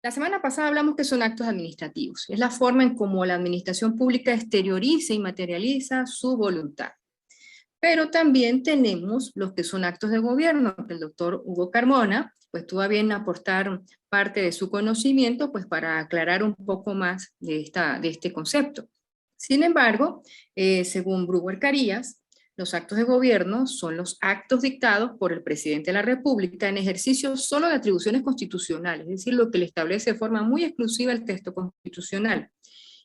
La semana pasada hablamos que son actos administrativos. Es la forma en cómo la administración pública exterioriza y materializa su voluntad. Pero también tenemos los que son actos de gobierno, que el doctor Hugo Carmona pues tuvo a bien aportar parte de su conocimiento pues para aclarar un poco más de este concepto. Sin embargo, según Brewer Carías, los actos de gobierno son los actos dictados por el presidente de la República en ejercicio solo de atribuciones constitucionales, es decir, lo que le establece de forma muy exclusiva el texto constitucional,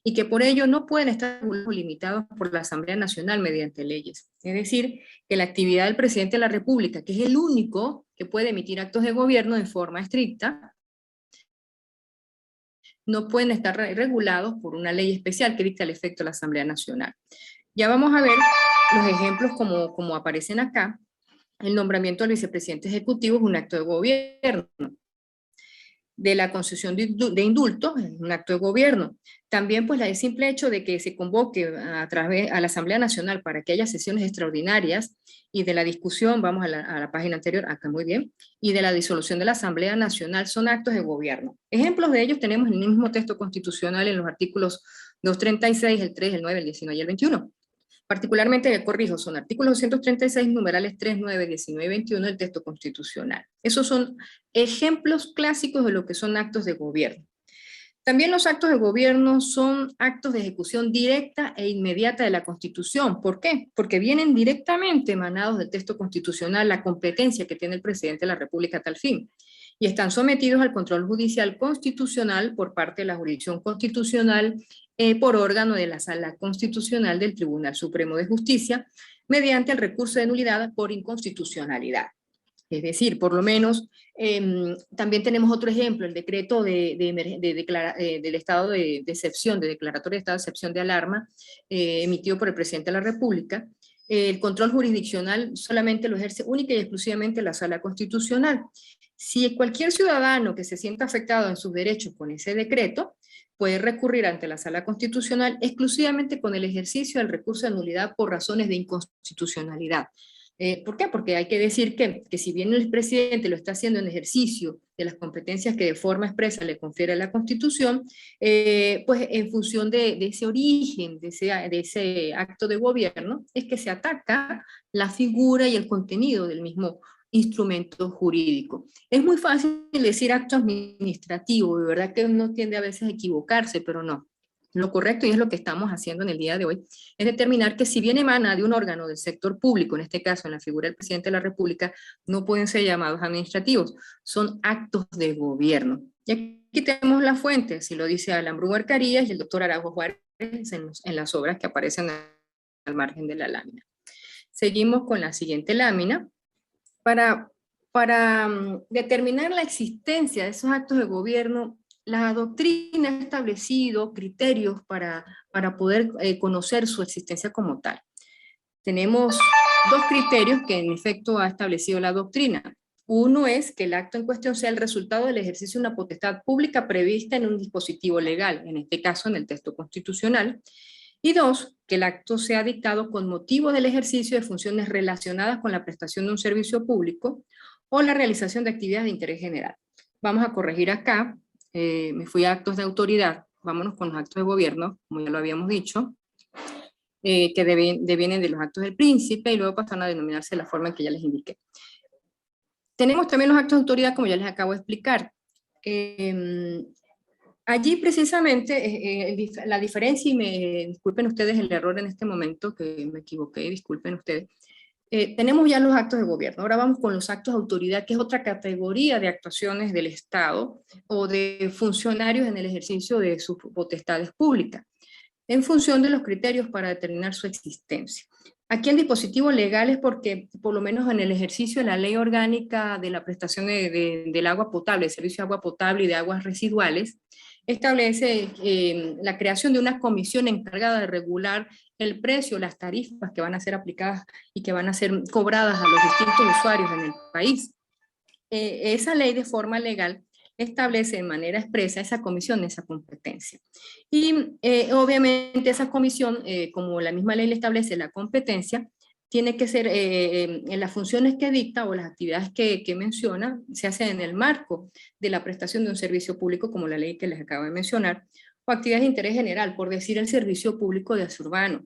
y que por ello no pueden estar limitados por la Asamblea Nacional mediante leyes. Es decir, que la actividad del presidente de la República, que es el único que puede emitir actos de gobierno de forma estricta, no pueden estar regulados por una ley especial que dicta el efecto de la Asamblea Nacional. Ya vamos a ver los ejemplos como aparecen acá. El nombramiento del vicepresidente ejecutivo es un acto de gobierno. De la concesión de indultos es un acto de gobierno. También pues el simple hecho de que se convoque a la Asamblea Nacional para que haya sesiones extraordinarias y de la discusión, vamos a la página anterior, acá muy bien, y de la disolución de la Asamblea Nacional son actos de gobierno. Ejemplos de ellos tenemos en el mismo texto constitucional en los artículos 236, el 3, el 9, el 19 y el 21. Particularmente, corrijo, son artículos 236, numerales 3, 9, 19 y 21 del texto constitucional. Esos son ejemplos clásicos de lo que son actos de gobierno. También los actos de gobierno son actos de ejecución directa e inmediata de la Constitución. ¿Por qué? Porque vienen directamente emanados del texto constitucional la competencia que tiene el presidente de la República a tal fin, y están sometidos al control judicial constitucional por parte de la jurisdicción constitucional por órgano de la Sala Constitucional del Tribunal Supremo de Justicia, mediante el recurso de nulidad por inconstitucionalidad. Es decir, por lo menos, también tenemos otro ejemplo, el decreto del estado de excepción, de declaratoria de estado de excepción de alarma, emitido por el presidente de la República. El control jurisdiccional solamente lo ejerce única y exclusivamente la Sala Constitucional. Si cualquier ciudadano que se sienta afectado en sus derechos con ese decreto, puede recurrir ante la Sala Constitucional exclusivamente con el ejercicio del recurso de nulidad por razones de inconstitucionalidad. ¿Por qué? Porque hay que decir que si bien el presidente lo está haciendo en ejercicio de las competencias que de forma expresa le confiere la Constitución, pues en función de ese origen, de ese acto de gobierno, es que se ataca la figura y el contenido del mismo instrumento jurídico. Es muy fácil decir acto administrativo, de verdad que uno tiende a veces a equivocarse, pero no. Lo correcto, y es lo que estamos haciendo en el día de hoy, es determinar que si bien emana de un órgano del sector público, en este caso en la figura del presidente de la República, no pueden ser llamados administrativos, son actos de gobierno. Y aquí tenemos la fuente, si lo dice Alan Brewer Carías y el doctor Araujo Juárez en las obras que aparecen al margen de la lámina. Seguimos con la siguiente lámina. Para determinar la existencia de esos actos de gobierno, la doctrina ha establecido criterios para poder conocer su existencia como tal. Tenemos dos criterios que en efecto ha establecido la doctrina. Uno es que el acto en cuestión sea el resultado del ejercicio de una potestad pública prevista en un dispositivo legal, en este caso en el texto constitucional. Y dos, que el acto sea dictado con motivo del ejercicio de funciones relacionadas con la prestación de un servicio público o la realización de actividades de interés general. Vamos a corregir acá, me fui a actos de autoridad, vámonos con los actos de gobierno, como ya lo habíamos dicho, que devienen de los actos del príncipe y luego pasan a denominarse de la forma en que ya les indiqué. Tenemos también los actos de autoridad, como ya les acabo de explicar. Allí precisamente la diferencia, y me disculpen ustedes el error en este momento, que me equivoqué, disculpen ustedes, tenemos ya los actos de gobierno, ahora vamos con los actos de autoridad, que es otra categoría de actuaciones del Estado o de funcionarios en el ejercicio de sus potestades públicas, en función de los criterios para determinar su existencia. Aquí en dispositivos legales, porque por lo menos en el ejercicio de la ley orgánica de la prestación del agua potable, del servicio de agua potable y de aguas residuales, establece la creación de una comisión encargada de regular el precio, las tarifas que van a ser aplicadas y que van a ser cobradas a los distintos usuarios en el país. Esa ley de forma legal establece de manera expresa esa comisión, esa competencia. Y obviamente esa comisión, como la misma ley le establece la competencia, tiene que ser, en las funciones que dicta o las actividades que menciona, se hacen en el marco de la prestación de un servicio público, como la ley que les acabo de mencionar, o actividades de interés general, por decir el servicio público de aseo urbano,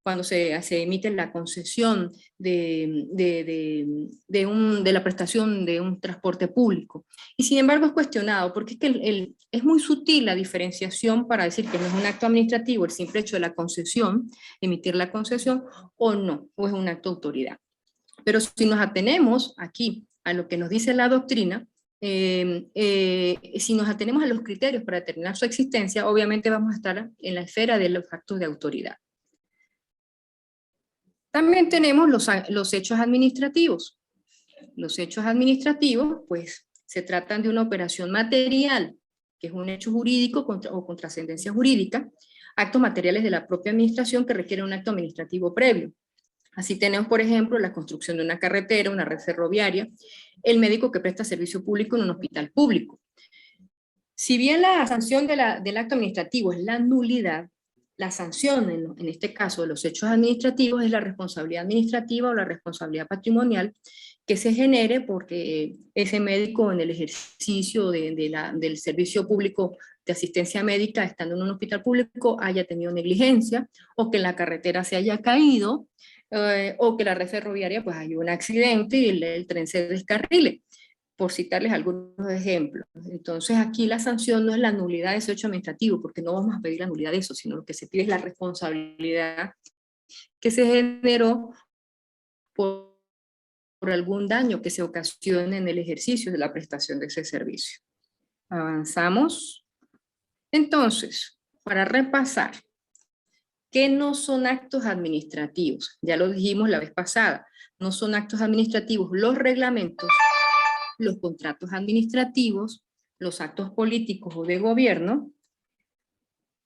cuando se emite la concesión de la prestación de un transporte público. Y sin embargo es cuestionado, porque es que es muy sutil la diferenciación para decir que no es un acto administrativo el simple hecho de la concesión, emitir la concesión, o no, o es un acto de autoridad. Pero si nos atenemos aquí a lo que nos dice la doctrina, si nos atenemos a los criterios para determinar su existencia, obviamente vamos a estar en la esfera de los actos de autoridad. También tenemos los hechos administrativos. Los hechos administrativos, pues, se tratan de una operación material, que es un hecho jurídico o con trascendencia jurídica, actos materiales de la propia administración que requieren un acto administrativo previo. Así tenemos, por ejemplo, la construcción de una carretera, una red ferroviaria, el médico que presta servicio público en un hospital público. Si bien la sanción del acto administrativo es la nulidad, la sanción, en este caso de los hechos administrativos, es la responsabilidad administrativa o la responsabilidad patrimonial que se genere porque ese médico en el ejercicio del servicio público de asistencia médica, estando en un hospital público, haya tenido negligencia, o que la carretera se haya caído, o que la red ferroviaria pues haya un accidente y el tren se descarrile, por citarles algunos ejemplos. Entonces aquí la sanción no es la nulidad de ese hecho administrativo, porque no vamos a pedir la nulidad de eso, sino lo que se pide es la responsabilidad que se generó por algún daño que se ocasione en el ejercicio de la prestación de ese servicio. Avanzamos. Entonces, para repasar, ¿qué no son actos administrativos? Ya lo dijimos la vez pasada, no son actos administrativos los reglamentos, los contratos administrativos, los actos políticos o de gobierno,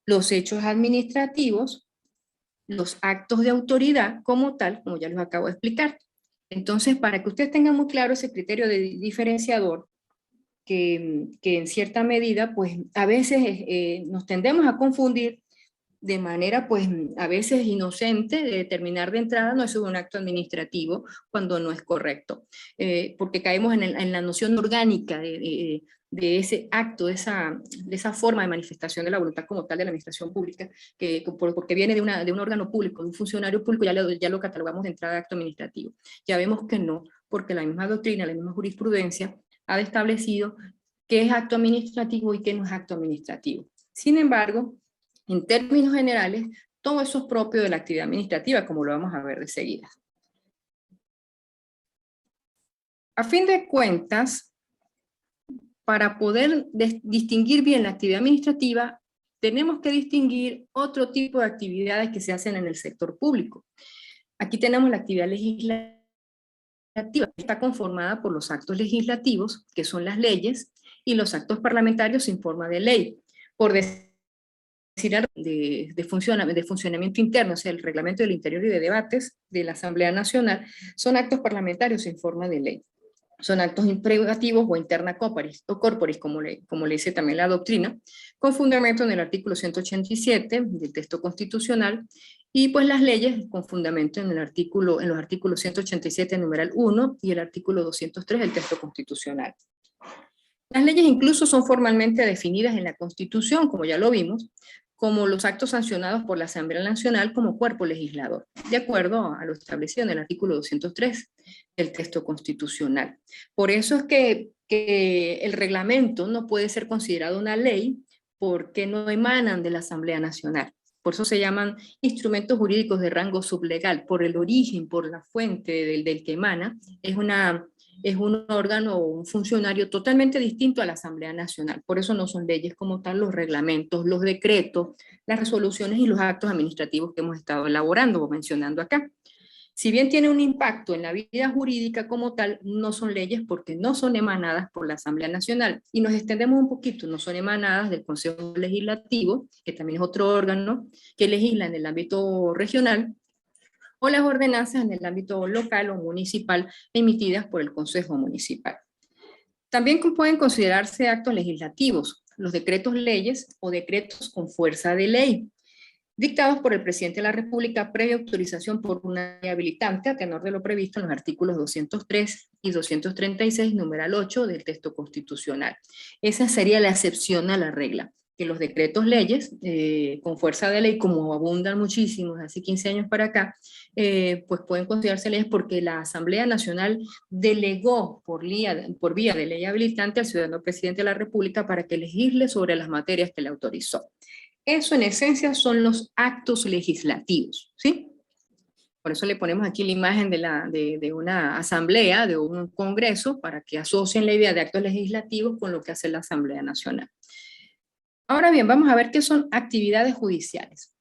los hechos administrativos, los actos de autoridad como tal, como ya les acabo de explicar. Entonces, para que ustedes tengan muy claro ese criterio de diferenciador, que en cierta medida, pues a veces nos tendemos a confundir de manera, pues, a veces inocente, de determinar de entrada no es un acto administrativo cuando no es correcto, porque caemos en la noción orgánica de ese acto, de esa forma de manifestación de la voluntad como tal de la administración pública, porque viene de un órgano público, de un funcionario público, ya lo catalogamos de entrada de acto administrativo. Ya vemos que no, porque la misma doctrina, la misma jurisprudencia ha establecido qué es acto administrativo y qué no es acto administrativo. Sin embargo, en términos generales, todo eso es propio de la actividad administrativa, como lo vamos a ver de seguida. A fin de cuentas, para poder distinguir bien la actividad administrativa, tenemos que distinguir otro tipo de actividades que se hacen en el sector público. Aquí tenemos la actividad legislativa, que está conformada por los actos legislativos, que son las leyes, y los actos parlamentarios en forma de ley. Por decir de funcionamiento interno, o sea, el reglamento del interior y de debates de la Asamblea Nacional, son actos parlamentarios en forma de ley. Son actos imprivativos o interna corporis, como le dice también la doctrina, con fundamento en el artículo 187 del texto constitucional, y pues las leyes con fundamento en los artículos 187 numeral 1 y el artículo 203 del texto constitucional. Las leyes incluso son formalmente definidas en la Constitución, como ya lo vimos, como los actos sancionados por la Asamblea Nacional como cuerpo legislador, de acuerdo a lo establecido en el artículo 203 del texto constitucional. Por eso es que el reglamento no puede ser considerado una ley porque no emanan de la Asamblea Nacional. Por eso se llaman instrumentos jurídicos de rango sublegal, por el origen, por la fuente del que emana. Es un órgano o un funcionario totalmente distinto a la Asamblea Nacional. Por eso no son leyes como tal los reglamentos, los decretos, las resoluciones y los actos administrativos que hemos estado elaborando o mencionando acá. Si bien tiene un impacto en la vida jurídica como tal, no son leyes porque no son emanadas por la Asamblea Nacional. Y nos extendemos un poquito, no son emanadas del Consejo Legislativo, que también es otro órgano que legisla en el ámbito regional, o las ordenanzas en el ámbito local o municipal emitidas por el Consejo Municipal. También pueden considerarse actos legislativos, los decretos leyes o decretos con fuerza de ley. dictados por el presidente de la República previa autorización por una ley habilitante a tenor de lo previsto en los artículos 203 y 236, numeral 8 del texto constitucional. Esa sería la excepción a la regla, que los decretos leyes, con fuerza de ley, como abundan muchísimos hace 15 años para acá, pues pueden considerarse leyes porque la Asamblea Nacional delegó por vía de ley habilitante al ciudadano presidente de la República para que legisle sobre las materias que le autorizó. Eso en esencia son los actos legislativos, ¿sí? Por eso le ponemos aquí la imagen de una asamblea, de un congreso, para que asocien la idea de actos legislativos con lo que hace la Asamblea Nacional. Ahora bien, vamos a ver qué son actividades judiciales.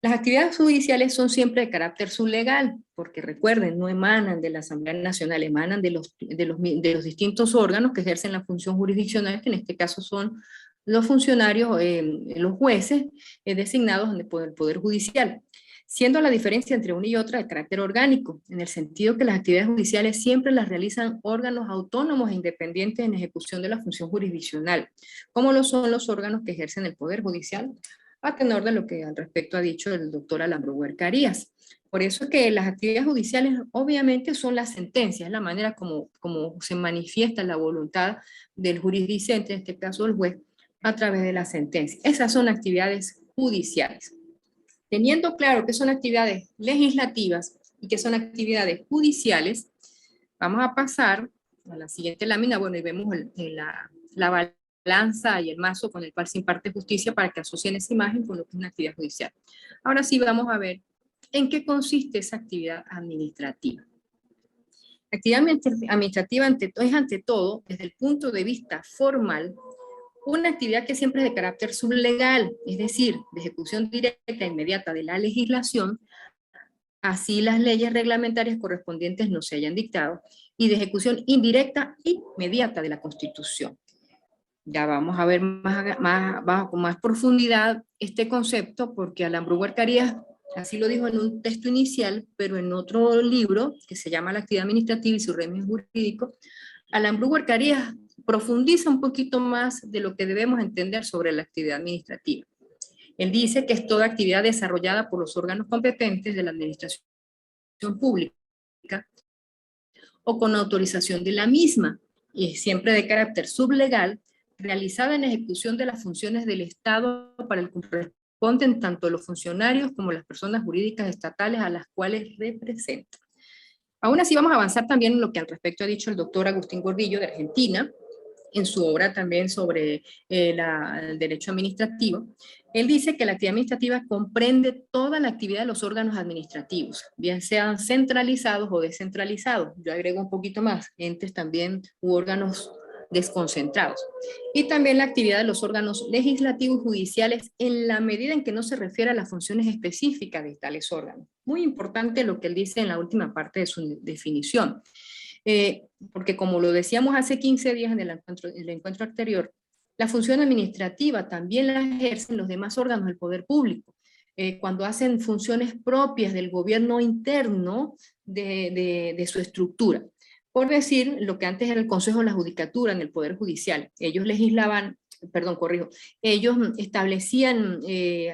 Las actividades judiciales son siempre de carácter sublegal, porque recuerden, no emanan de la Asamblea Nacional, emanan de los distintos órganos que ejercen la función jurisdiccional, que en este caso son los funcionarios, los jueces designados por el Poder Judicial, siendo la diferencia entre una y otra de carácter orgánico, en el sentido que las actividades judiciales siempre las realizan órganos autónomos e independientes en ejecución de la función jurisdiccional, como lo son los órganos que ejercen el Poder Judicial, a tenor de lo que al respecto ha dicho el doctor Alan Brewer Carías. Por eso es que las actividades judiciales obviamente son las sentencias, la manera como se manifiesta la voluntad del jurisdicente, en este caso el juez, a través de la sentencia. Esas son actividades judiciales. Teniendo claro que son actividades legislativas y que son actividades judiciales, vamos a pasar a la siguiente lámina, bueno, y vemos la balanza y el mazo con el cual se imparte justicia para que asocien esa imagen con lo que es una actividad judicial. Ahora sí vamos a ver en qué consiste esa actividad administrativa. La actividad administrativa es ante todo, desde el punto de vista formal, una actividad que siempre es de carácter sublegal, es decir, de ejecución directa e inmediata de la legislación, así las leyes reglamentarias correspondientes no se hayan dictado, y de ejecución indirecta e inmediata de la Constitución. Ya vamos a ver con más profundidad este concepto, porque Alan Brewer Carías así lo dijo en un texto inicial, pero en otro libro que se llama La actividad administrativa y su régimen jurídico, Alan Brewer Carías profundiza un poquito más de lo que debemos entender sobre la actividad administrativa. Él dice que es toda actividad desarrollada por los órganos competentes de la administración pública o con autorización de la misma, y es siempre de carácter sublegal, realizada en ejecución de las funciones del Estado para el que corresponden tanto los funcionarios como las personas jurídicas estatales a las cuales representan. Aún así vamos a avanzar también en lo que al respecto ha dicho el doctor Agustín Gordillo de Argentina, en su obra también sobre el derecho administrativo. Él dice que la actividad administrativa comprende toda la actividad de los órganos administrativos, bien sean centralizados o descentralizados. Yo agrego un poquito más, entes también u órganos desconcentrados. Y también la actividad de los órganos legislativos y judiciales en la medida en que no se refiere a las funciones específicas de tales órganos. Muy importante lo que él dice en la última parte de su definición. Porque como lo decíamos hace 15 días en el encuentro anterior, la función administrativa también la ejercen los demás órganos del poder público. Cuando hacen funciones propias del gobierno interno de su estructura. Por decir, lo que antes era el Consejo de la Judicatura en el Poder Judicial, ellos legislaban, ellos establecían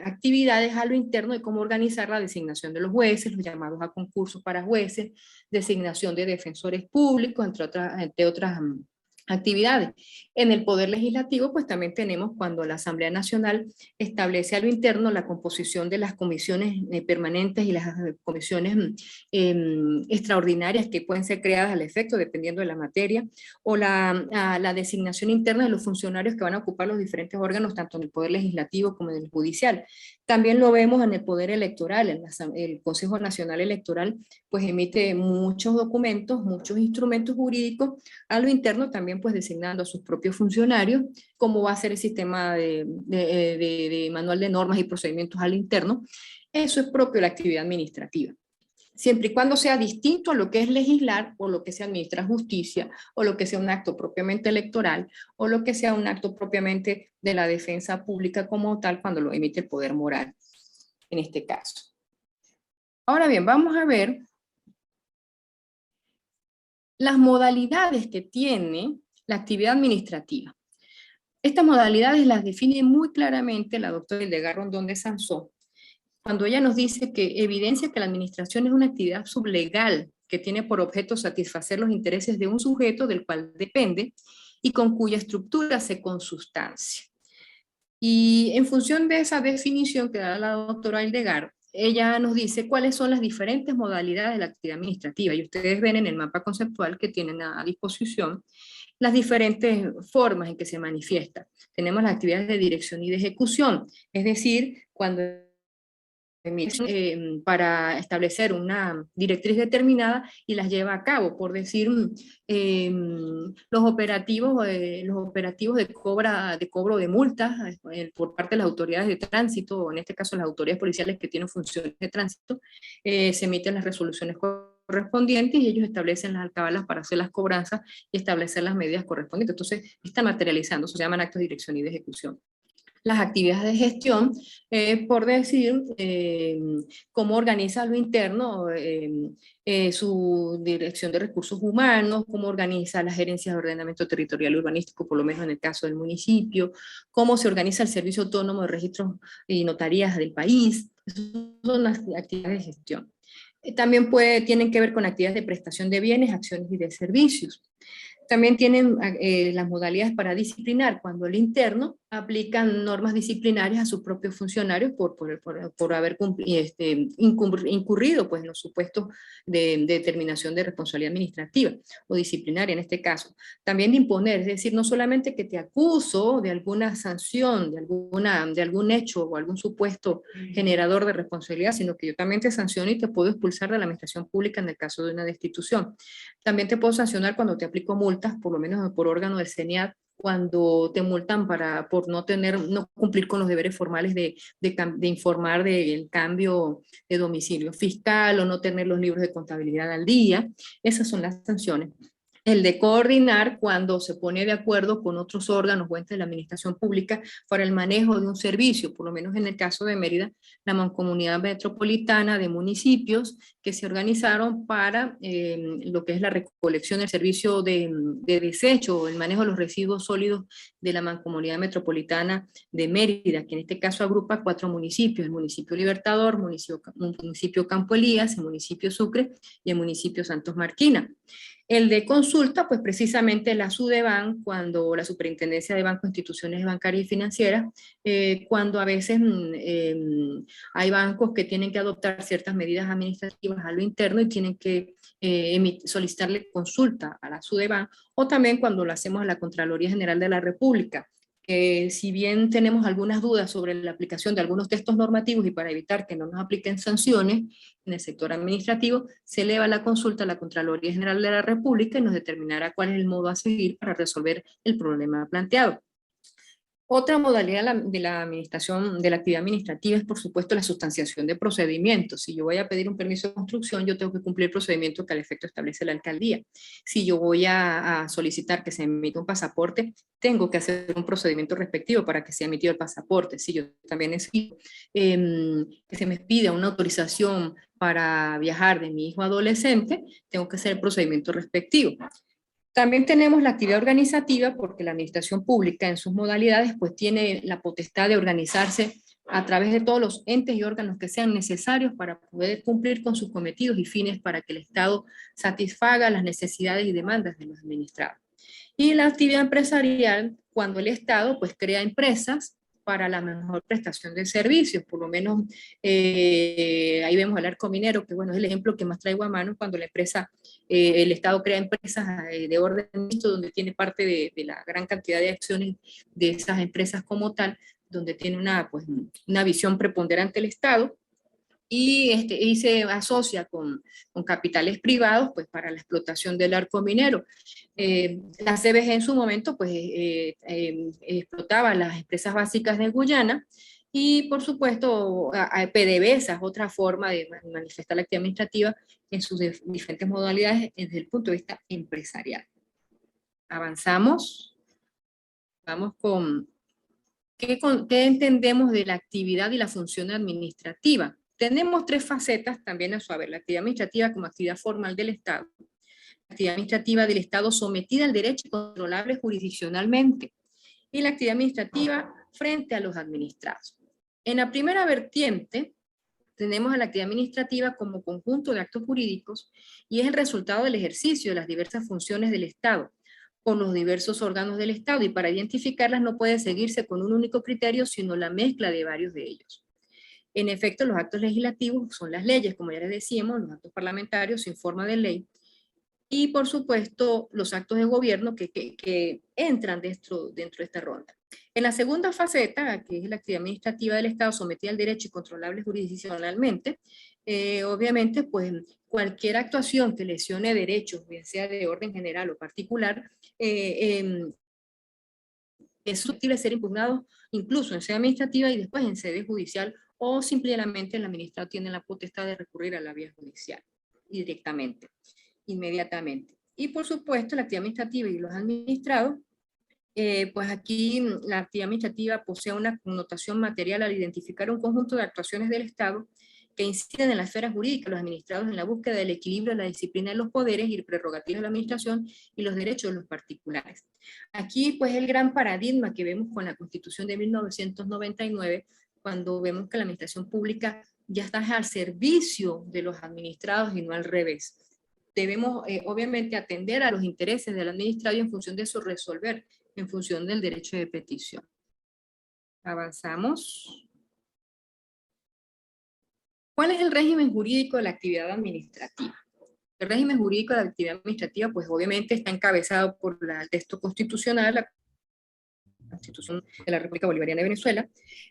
actividades a lo interno de cómo organizar la designación de los jueces, los llamados a concursos para jueces, designación de defensores públicos, entre otras actividades. En el Poder Legislativo, pues también tenemos cuando la Asamblea Nacional establece a lo interno la composición de las comisiones permanentes y las comisiones extraordinarias que pueden ser creadas al efecto, dependiendo de la materia, o la designación interna de los funcionarios que van a ocupar los diferentes órganos, tanto en el Poder Legislativo como en el Judicial. También lo vemos en el Poder Electoral, el Consejo Nacional Electoral, pues emite muchos documentos, muchos instrumentos jurídicos, a lo interno también pues designando a sus propios funcionarios, cómo va a ser el sistema de manual de normas y procedimientos al interno. Eso es propio de la actividad administrativa. Siempre y cuando sea distinto a lo que es legislar, o lo que sea administrar justicia, o lo que sea un acto propiamente electoral, o lo que sea un acto propiamente de la defensa pública como tal, cuando lo emite el poder moral, en este caso. Ahora bien, vamos a ver las modalidades que tiene la actividad administrativa. Estas modalidades las define muy claramente la doctora Hildegard Rondón de Sansó cuando ella nos dice que evidencia que la administración es una actividad sublegal que tiene por objeto satisfacer los intereses de un sujeto del cual depende y con cuya estructura se consustancia. Y en función de esa definición que da la doctora Hildegard, ella nos dice cuáles son las diferentes modalidades de la actividad administrativa. Y ustedes ven en el mapa conceptual que tienen a disposición las diferentes formas en que se manifiesta. Tenemos las actividades de dirección y de ejecución, es decir, cuando para establecer una directriz determinada y las lleva a cabo, por decir, los operativos de cobro de multas por parte de las autoridades de tránsito, o en este caso las autoridades policiales que tienen funciones de tránsito, se emiten las resoluciones correspondientes y ellos establecen las alcabalas para hacer las cobranzas y establecer las medidas correspondientes. Entonces, está materializando, se llaman actos de dirección y de ejecución. Las actividades de gestión, por decir, cómo organiza lo interno, su dirección de recursos humanos, cómo organiza la gerencia de ordenamiento territorial y urbanístico, por lo menos en el caso del municipio, cómo se organiza el servicio autónomo de registros y notarías del país. Esas son las actividades de gestión. También tienen que ver con actividades de prestación de bienes, acciones y de servicios. También tienen las modalidades para disciplinar, cuando el interno aplica normas disciplinarias a sus propios funcionarios por haber incurrido pues, en los supuestos de determinación de responsabilidad administrativa o disciplinaria en este caso. También de imponer, es decir, no solamente que te acuso de alguna sanción, de algún hecho o algún supuesto generador de responsabilidad, sino que yo también te sanciono y te puedo expulsar de la administración pública en el caso de una destitución. También te puedo sancionar cuando te aplico multas, por lo menos por órgano del CENIAT, cuando te multan por no cumplir con los deberes formales de informar del cambio de domicilio fiscal o no tener los libros de contabilidad al día. Esas son las sanciones. El de coordinar cuando se pone de acuerdo con otros órganos o entes de la administración pública para el manejo de un servicio, por lo menos en el caso de Mérida, la Mancomunidad Metropolitana de Municipios que se organizaron para lo que es la recolección del servicio de desecho, el manejo de los residuos sólidos de la Mancomunidad Metropolitana de Mérida, que en este caso agrupa 4 municipios: el municipio Libertador, municipio Campo Elías, el municipio Sucre y el municipio Santos Marquina. El de consulta, pues precisamente la SUDEBAN, cuando la Superintendencia de Bancos, Instituciones Bancarias y Financieras, cuando a veces hay bancos que tienen que adoptar ciertas medidas administrativas a lo interno y tienen que solicitarle consulta a la SUDEBAN, o también cuando lo hacemos a la Contraloría General de la República. Si bien tenemos algunas dudas sobre la aplicación de algunos textos normativos y para evitar que no nos apliquen sanciones en el sector administrativo, se eleva la consulta a la Contraloría General de la República y nos determinará cuál es el modo a seguir para resolver el problema planteado. Otra modalidad de la administración, de la actividad administrativa, es por supuesto la sustanciación de procedimientos. Si yo voy a pedir un permiso de construcción, yo tengo que cumplir el procedimiento que al efecto establece la alcaldía. Si yo voy a solicitar que se emita un pasaporte, tengo que hacer un procedimiento respectivo para que sea emitido el pasaporte. Si yo también necesito que se me pida una autorización para viajar de mi hijo adolescente, tengo que hacer el procedimiento respectivo. También tenemos la actividad organizativa, porque la administración pública en sus modalidades pues tiene la potestad de organizarse a través de todos los entes y órganos que sean necesarios para poder cumplir con sus cometidos y fines para que el Estado satisfaga las necesidades y demandas de los administrados. Y la actividad empresarial, cuando el Estado pues crea empresas para la mejor prestación de servicios, por lo menos ahí vemos al Arco Minero, que bueno, es el ejemplo que más traigo a mano, cuando la empresa, el Estado crea empresas de orden mixto, donde tiene parte de la gran cantidad de acciones de esas empresas como tal, donde tiene una visión preponderante el Estado, y se asocia con capitales privados pues, para la explotación del arco minero. La CBG en su momento pues, explotaba las empresas básicas de Guyana, y por supuesto PDVSA es otra forma de manifestar la actividad administrativa en sus diferentes modalidades desde el punto de vista empresarial. Avanzamos, vamos con ¿qué entendemos de la actividad y la función administrativa? Tenemos 3 facetas también a saber: la actividad administrativa como actividad formal del Estado, la actividad administrativa del Estado sometida al derecho y controlable jurisdiccionalmente, y la actividad administrativa frente a los administrados. En la primera vertiente, tenemos a la actividad administrativa como conjunto de actos jurídicos y es el resultado del ejercicio de las diversas funciones del Estado por los diversos órganos del Estado, y para identificarlas no puede seguirse con un único criterio, sino la mezcla de varios de ellos. En efecto, los actos legislativos son las leyes, como ya les decíamos, los actos parlamentarios sin forma de ley, y por supuesto los actos de gobierno que entran dentro de esta ronda. En la segunda faceta, que es la actividad administrativa del Estado sometida al derecho y controlable jurisdiccionalmente, obviamente pues cualquier actuación que lesione derechos, bien sea de orden general o particular, es susceptible de ser impugnado incluso en sede administrativa y después en sede judicial, o simplemente el administrado tiene la potestad de recurrir a la vía judicial directamente, inmediatamente. Y por supuesto la actividad administrativa y los administrados, pues aquí la actividad administrativa posee una connotación material al identificar un conjunto de actuaciones del Estado que inciden en la esfera jurídica, los administrados en la búsqueda del equilibrio, la disciplina de los poderes y prerrogativas de la administración y los derechos de los particulares. Aquí pues el gran paradigma que vemos con la Constitución de 1999, cuando vemos que la administración pública ya está al servicio de los administrados y no al revés. Debemos obviamente atender a los intereses del administrado y en función de eso resolver en función del derecho de petición. Avanzamos. ¿Cuál es el régimen jurídico de la actividad administrativa? El régimen jurídico de la actividad administrativa, pues obviamente está encabezado por el texto constitucional, la Constitución de la República Bolivariana de Venezuela.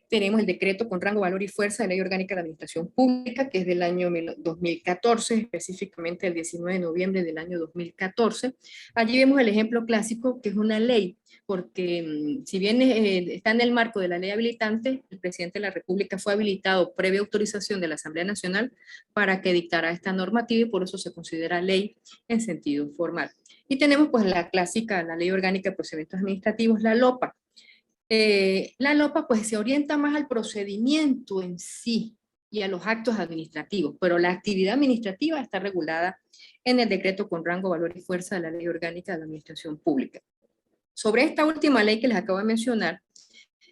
Tenemos el decreto con rango, valor y fuerza de Ley Orgánica de Administración Pública, que es del año 2014, específicamente el 19 de noviembre del año 2014. Allí vemos el ejemplo clásico, que es una ley, porque si bien está en el marco de la ley habilitante, el presidente de la República fue habilitado previa autorización de la Asamblea Nacional para que dictara esta normativa y por eso se considera ley en sentido formal. Y tenemos pues la clásica, la Ley Orgánica de Procedimientos Administrativos, la LOPA. La LOPA pues se orienta más al procedimiento en sí y a los actos administrativos, pero la actividad administrativa está regulada en el decreto con rango, valor y fuerza de la Ley Orgánica de la Administración Pública. Sobre esta última ley que les acabo de mencionar,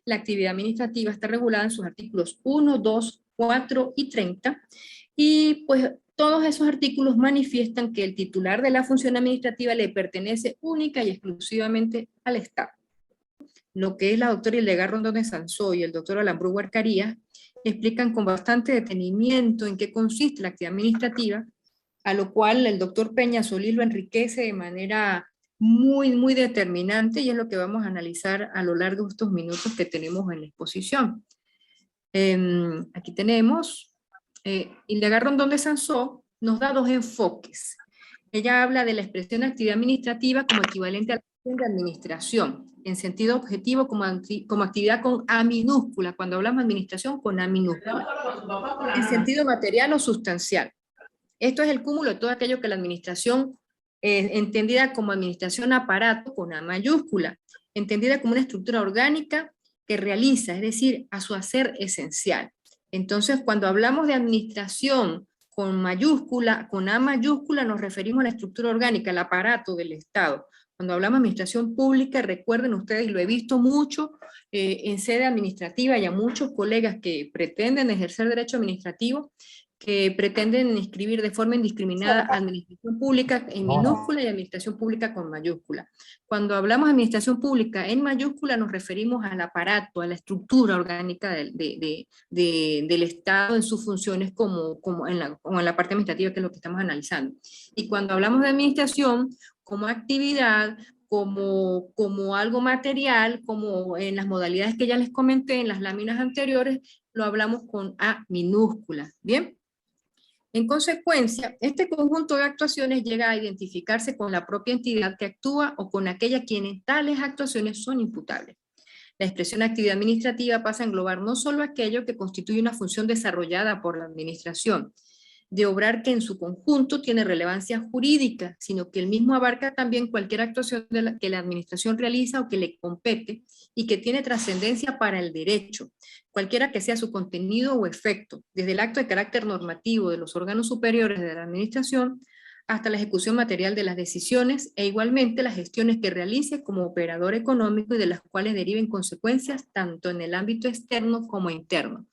la actividad administrativa está regulada en sus artículos 1, 2, 4 y 30, y pues todos esos artículos manifiestan que el titular de la función administrativa le pertenece única y exclusivamente al Estado. Lo que es la doctora Hildegard Rondón de Sansó y el doctor Alan Brewer Carías explican con bastante detenimiento en qué consiste la actividad administrativa, a lo cual el doctor Peña Solís lo enriquece de manera muy determinante, y es lo que vamos a analizar a lo largo de estos minutos que tenemos en la exposición. Aquí tenemos, Hildegard Rondón de Sansó nos da dos enfoques. Ella habla de la expresión actividad administrativa como equivalente a la acción de administración, en sentido objetivo como actividad con A minúscula, cuando hablamos de administración con A minúscula, en sentido material o sustancial. Esto es el cúmulo de todo aquello que la administración, entendida como administración aparato con A mayúscula, entendida como una estructura orgánica que realiza, es decir, a su hacer esencial. Entonces, cuando hablamos de administración con mayúscula, con A mayúscula, nos referimos a la estructura orgánica, el aparato del Estado. Cuando hablamos de administración pública, recuerden ustedes, lo he visto mucho en sede administrativa, y a muchos colegas que pretenden ejercer derecho administrativo, que pretenden inscribir de forma indiscriminada administración pública en minúscula y administración pública con mayúscula. Cuando hablamos de administración pública en mayúscula nos referimos al aparato, a la estructura orgánica del Estado en sus funciones como en la parte administrativa, que es lo que estamos analizando. Y cuando hablamos de administración como actividad, como algo material, como en las modalidades que ya les comenté en las láminas anteriores, lo hablamos con A minúscula, ¿bien? En consecuencia, este conjunto de actuaciones llega a identificarse con la propia entidad que actúa o con aquella quienes tales actuaciones son imputables. La expresión actividad administrativa pasa a englobar no solo aquello que constituye una función desarrollada por la administración, de obrar que en su conjunto tiene relevancia jurídica, sino que el mismo abarca también cualquier actuación que la administración realiza o que le compete y que tiene trascendencia para el derecho, cualquiera que sea su contenido o efecto, desde el acto de carácter normativo de los órganos superiores de la administración hasta la ejecución material de las decisiones, e igualmente las gestiones que realice como operador económico y de las cuales deriven consecuencias tanto en el ámbito externo como interno.